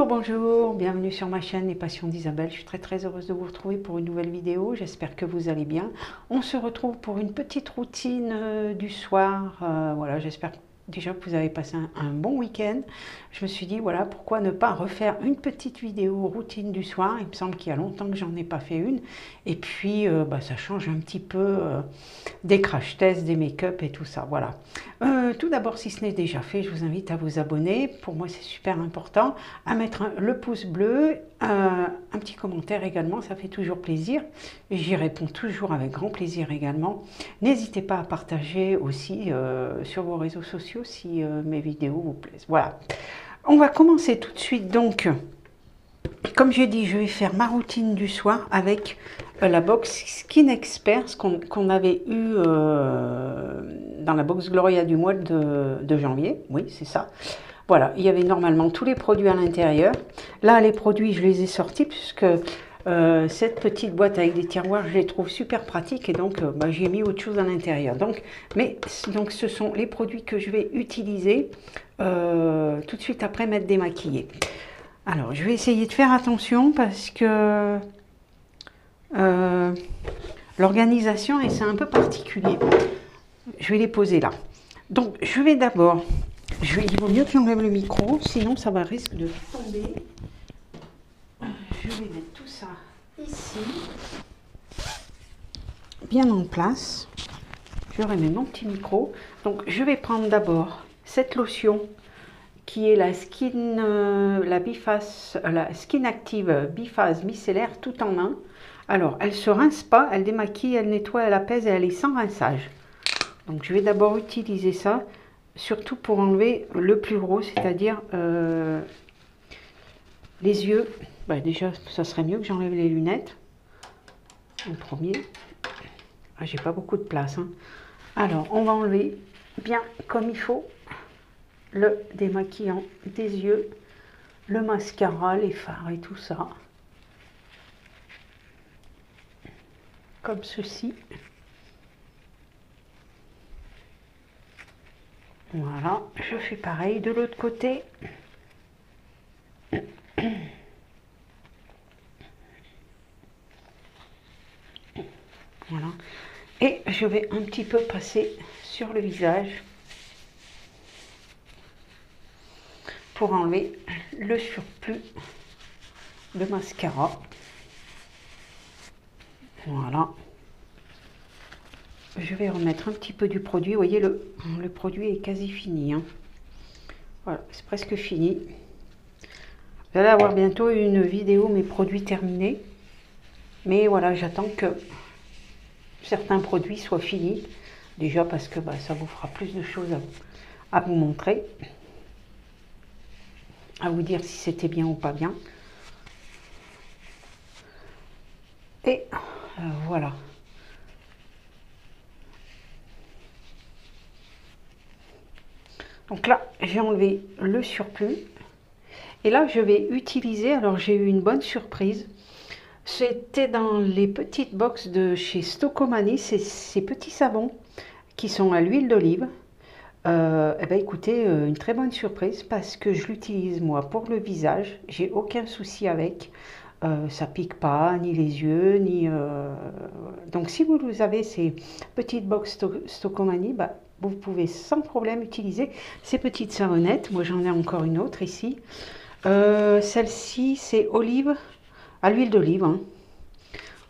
Bonjour, bienvenue sur ma chaîne Les Passions d'Isabelle. Je suis très heureuse de vous retrouver pour une nouvelle vidéo. J'espère que vous allez bien. On se retrouve pour une petite routine du soir. Voilà, j'espère déjà que vous avez passé un bon week-end. Je me suis dit, voilà, pourquoi ne pas refaire une petite vidéo routine du soir. Il me semble qu'il y a longtemps que j'en ai pas fait une. Et puis, ça change un petit peu des crash tests, des make-up et tout ça. Voilà. Tout d'abord, si ce n'est déjà fait, je vous invite à vous abonner. Pour moi, c'est super important. À mettre le pouce bleu, un petit commentaire également, ça fait toujours plaisir. J'y réponds toujours avec grand plaisir également. N'hésitez pas à partager aussi sur vos réseaux sociaux si mes vidéos vous plaisent. Voilà. On va commencer tout de suite donc. Comme j'ai dit, je vais faire ma routine du soir avec la box Skin Expert qu'on avait eu dans la box Gloria du mois de janvier. Oui, c'est ça. Voilà, il y avait normalement tous les produits à l'intérieur. Là, les produits, je les ai sortis puisque cette petite boîte avec des tiroirs, je les trouve super pratiques et donc j'ai mis autre chose à l'intérieur. Donc ce sont les produits que je vais utiliser tout de suite après m'être démaquillée. Alors, je vais essayer de faire attention parce que l'organisation, et c'est un peu particulier. Je vais les poser là. Donc, je vais d'abord, il vaut mieux que j'enlève le micro, sinon ça va risque de tomber. Je vais mettre tout ça ici, bien en place. Je remets mon petit micro. Donc, je vais prendre d'abord cette lotion qui est la Skin Active Biphase Micellaire tout en un. Alors, elle ne se rince pas, elle démaquille, elle nettoie, elle apaise et elle est sans rinçage. Donc, je vais d'abord utiliser ça, surtout pour enlever le plus gros, c'est-à-dire les yeux. Déjà, ça serait mieux que j'enlève les lunettes en premier. Ah, j'ai pas beaucoup de place, hein. Alors, on va enlever bien comme il faut le démaquillant des yeux, le mascara, les fards et tout ça. Comme ceci. Voilà, je fais pareil de l'autre côté. Voilà. Et je vais un petit peu passer sur le visage pour enlever le surplus de mascara. Voilà. Je vais remettre un petit peu du produit. Vous voyez, le produit est quasi fini, hein. Voilà, c'est presque fini. Vous allez avoir bientôt une vidéo mes produits terminés. Mais voilà, j'attends que certains produits soient finis. Déjà parce que ça vous fera plus de choses à vous montrer. À vous dire si c'était bien ou pas bien. Et voilà. Donc là, j'ai enlevé le surplus. Et là, je vais utiliser, alors j'ai eu une bonne surprise. C'était dans les petites box de chez Stocomani, ces petits savons qui sont à l'huile d'olive. Écoutez, une très bonne surprise parce que je l'utilise moi pour le visage, j'ai aucun souci avec, ça pique pas ni les yeux ni donc si vous avez ces petites box Stocomani, vous pouvez sans problème utiliser ces petites savonnettes. Moi j'en ai encore une autre ici, celle-ci c'est olive à l'huile d'olive, hein.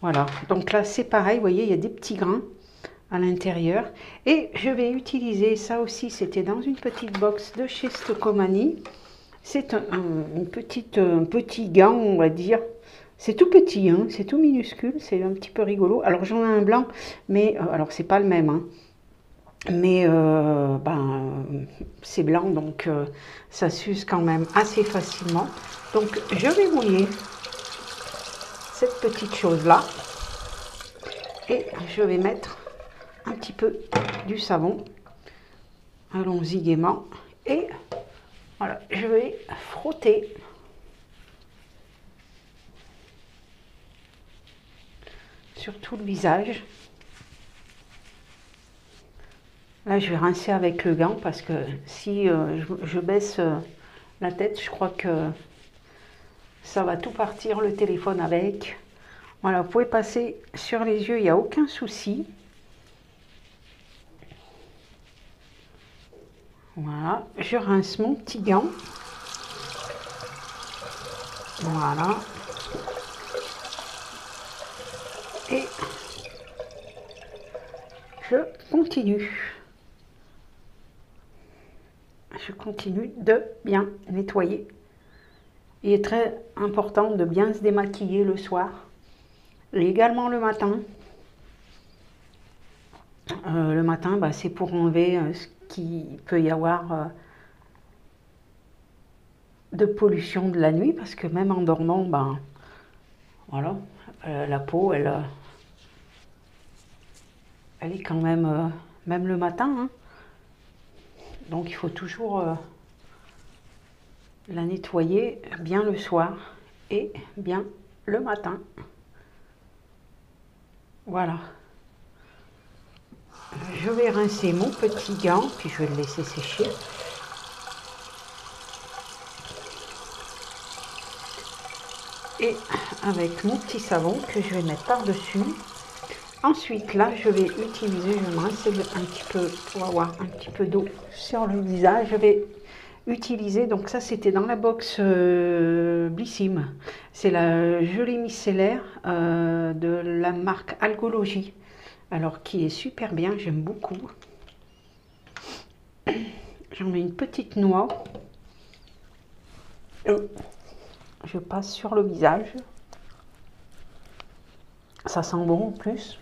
Voilà, donc là c'est pareil, vous voyez il y a des petits grains à l'intérieur et je vais utiliser ça aussi, c'était dans une petite box de chez Stocomani. C'est un petit gant, on va dire. C'est tout petit, hein, c'est tout minuscule, c'est un petit peu rigolo. Alors j'en ai un blanc, mais alors c'est pas le même, hein. Mais c'est blanc, donc ça s'use quand même assez facilement. Donc je vais mouiller cette petite chose là. Et je vais mettre un petit peu du savon. Allons-y gaiement. Et voilà, je vais frotter sur tout le visage. Là, je vais rincer avec le gant parce que si je baisse la tête, je crois que ça va tout partir, le téléphone avec. Voilà, vous pouvez passer sur les yeux, il n'y a aucun souci. Voilà, je rince mon petit gant. Voilà. Et je continue. Je continue de bien nettoyer. Il est très important de bien se démaquiller le soir. Et également le matin. Le matin, bah, c'est pour enlever ce qu'il peut y avoir de pollution de la nuit, parce que même en dormant, ben voilà, la peau, elle est quand même, même le matin, hein. Donc il faut toujours la nettoyer bien le soir et bien le matin. Voilà. Je vais rincer mon petit gant, puis je vais le laisser sécher. Et avec mon petit savon que je vais mettre par-dessus. Ensuite, là, je vais utiliser, je vais me rincer un petit peu pour avoir un petit peu d'eau sur le visage. Je vais utiliser, donc ça c'était dans la box Blissim. C'est la gelée micellaire de la marque Algologie. Alors, qui est super bien, j'aime beaucoup. J'en mets une petite noix. Je passe sur le visage. Ça sent bon en plus.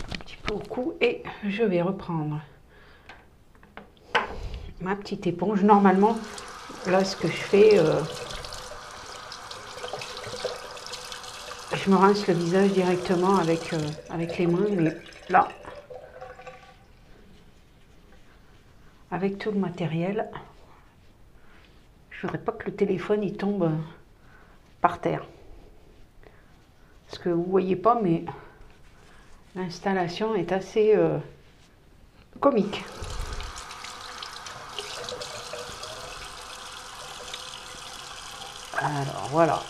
Un petit peu au cou. Et je vais reprendre ma petite éponge. Normalement, là, ce que je fais, je me rince le visage directement avec les mains. Mais là, avec tout le matériel, je voudrais pas que le téléphone il tombe par terre. Parce que vous voyez pas, mais l'installation est assez comique. Alors voilà.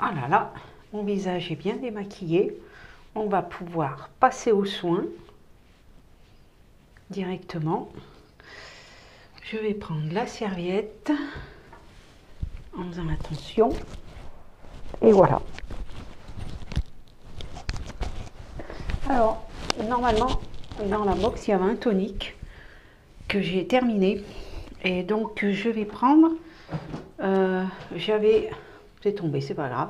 Ah là là, mon visage est bien démaquillé. On va pouvoir passer aux soins directement. Je vais prendre la serviette en faisant attention. Et voilà. Alors, normalement, dans la box, il y avait un tonique que j'ai terminé. Et donc, je vais prendre... c'est tombé, c'est pas grave.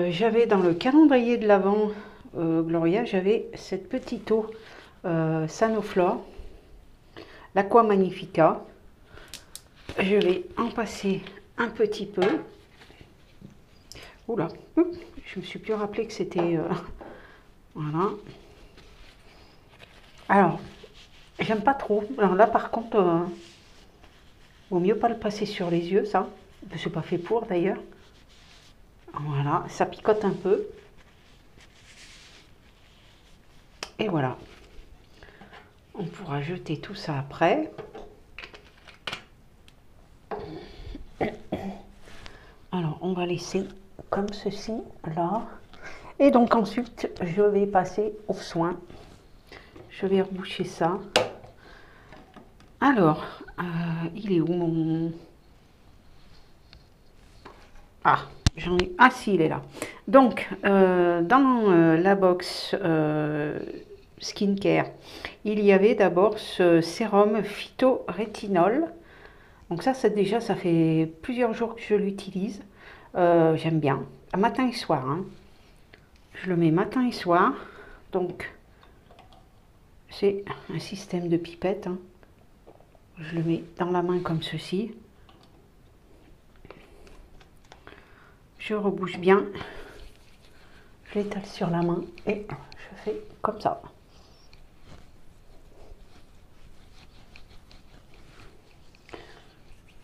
J'avais dans le calendrier de l'Avent Gloria, j'avais cette petite eau Sanoflore, l'Aqua Magnifica. Je vais en passer un petit peu. Oula, je me suis plus rappelé que c'était... voilà. Alors, j'aime pas trop. Alors là, par contre, vaut mieux pas le passer sur les yeux, ça. C'est pas fait pour, d'ailleurs. Voilà, ça picote un peu. Et voilà. On pourra jeter tout ça après. Alors, on va laisser comme ceci, là. Et donc, ensuite, je vais passer aux soins. Je vais reboucher ça. Alors, il est où mon... Ah, j'en ai... Ah si, il est là. Donc, dans la box skincare, il y avait d'abord ce sérum phytorétinol. Donc ça déjà, ça fait plusieurs jours que je l'utilise. J'aime bien. Matin et soir. Hein. Je le mets matin et soir. Donc, c'est un système de pipette. Hein. Je le mets dans la main comme ceci. Je rebouche bien. Je l'étale sur la main et je fais comme ça.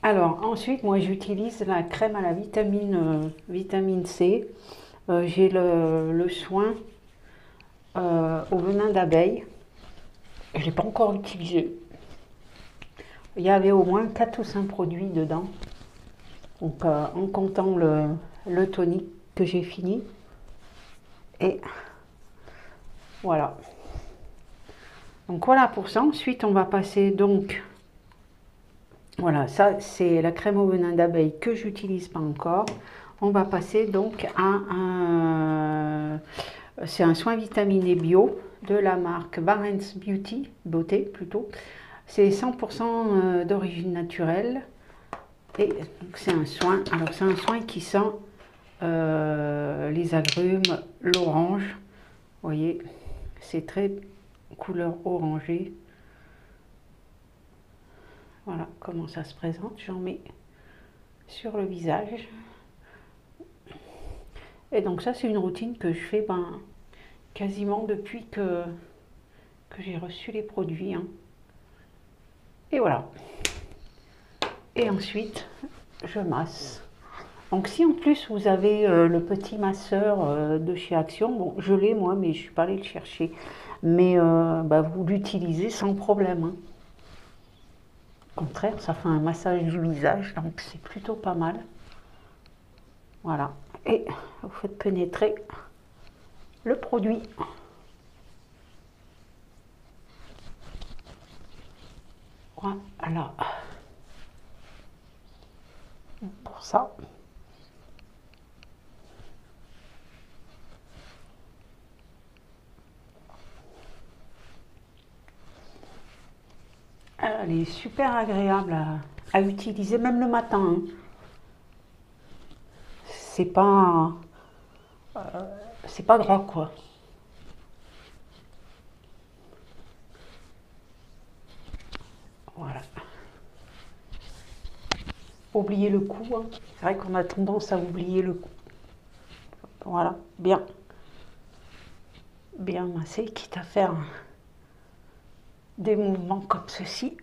Alors ensuite, moi j'utilise la crème à la vitamine C. J'ai le soin au venin d'abeille. Je ne l'ai pas encore utilisé. Il y avait au moins 4 ou 5 produits dedans. Donc en comptant le tonique que j'ai fini. Et voilà. Donc voilà pour ça. Ensuite on va passer donc... Voilà, ça c'est la crème au venin d'abeille que j'utilise pas encore. On va passer donc à un... C'est un soin vitaminé bio de la marque Barents Beauté plutôt. C'est 100% d'origine naturelle. Et c'est un soin, alors c'est un soin qui sent les agrumes, l'orange. Vous voyez, c'est très couleur orangée. Voilà comment ça se présente. J'en mets sur le visage. Et donc ça c'est une routine que je fais quasiment depuis que j'ai reçu les produits. Hein. Et voilà. Et ensuite, je masse. Donc si en plus vous avez le petit masseur de chez Action, bon je l'ai moi mais je ne suis pas allée le chercher. Mais vous l'utilisez sans problème. Hein. Au contraire, ça fait un massage du visage, donc c'est plutôt pas mal. Voilà. Et vous faites pénétrer le produit. Voilà. Pour ça. Elle est super agréable à utiliser, même le matin. Hein. C'est pas gras quoi. Voilà. Oublier le cou. Hein. C'est vrai qu'on a tendance à oublier le cou. Voilà, bien massé, quitte à faire des mouvements comme ceci.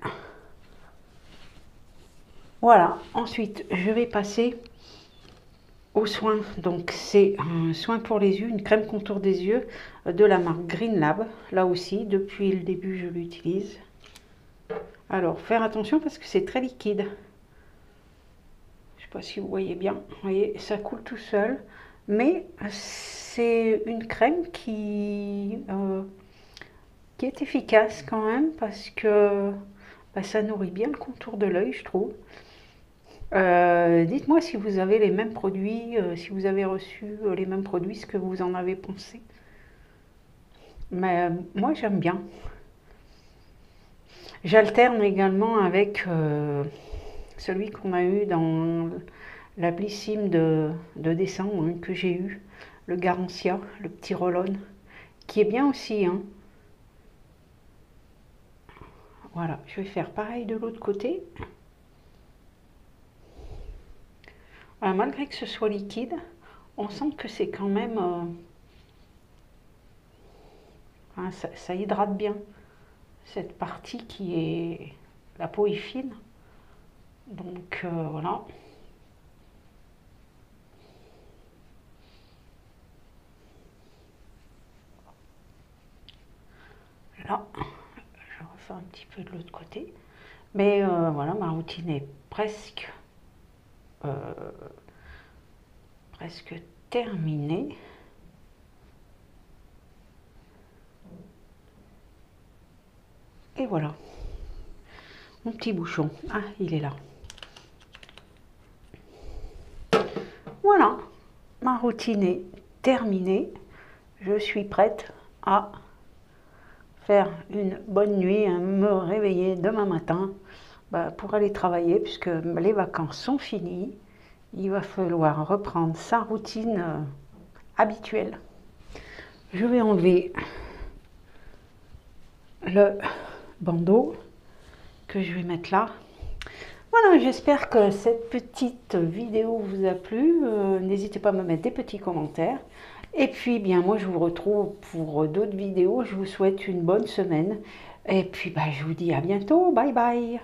Voilà, ensuite je vais passer au soin. Donc c'est un soin pour les yeux, une crème contour des yeux de la marque Green Lab. Là aussi, depuis le début je l'utilise. Alors faire attention parce que c'est très liquide. Je sais pas si vous voyez bien. Vous voyez, ça coule tout seul. Mais c'est une crème qui est efficace quand même parce que ça nourrit bien le contour de l'œil, je trouve. Dites-moi si vous avez les mêmes produits, si vous avez reçu les mêmes produits, ce que vous en avez pensé. Mais moi j'aime bien. J'alterne également avec celui qu'on a eu dans la Blissim de décembre hein, que j'ai eu, le Garantia, le petit roll-on, qui est bien aussi. Hein. Voilà, je vais faire pareil de l'autre côté. Voilà, malgré que ce soit liquide, on sent que c'est quand même... hein, ça hydrate bien cette partie qui est... La peau est fine. Donc voilà. Là, je refais un petit peu de l'autre côté. Mais voilà, ma routine est presque terminée. Et voilà. Mon petit bouchon. Ah, il est là. Voilà. Ma routine est terminée. Je suis prête à faire une bonne nuit, à me réveiller demain matin pour aller travailler puisque les vacances sont finies. Il va falloir reprendre sa routine habituelle. Je vais enlever le bandeau que je vais mettre là. Voilà, j'espère que cette petite vidéo vous a plu. N'hésitez pas à me mettre des petits commentaires. Et puis, bien, moi, je vous retrouve pour d'autres vidéos. Je vous souhaite une bonne semaine. Et puis, bah, je vous dis à bientôt. Bye bye.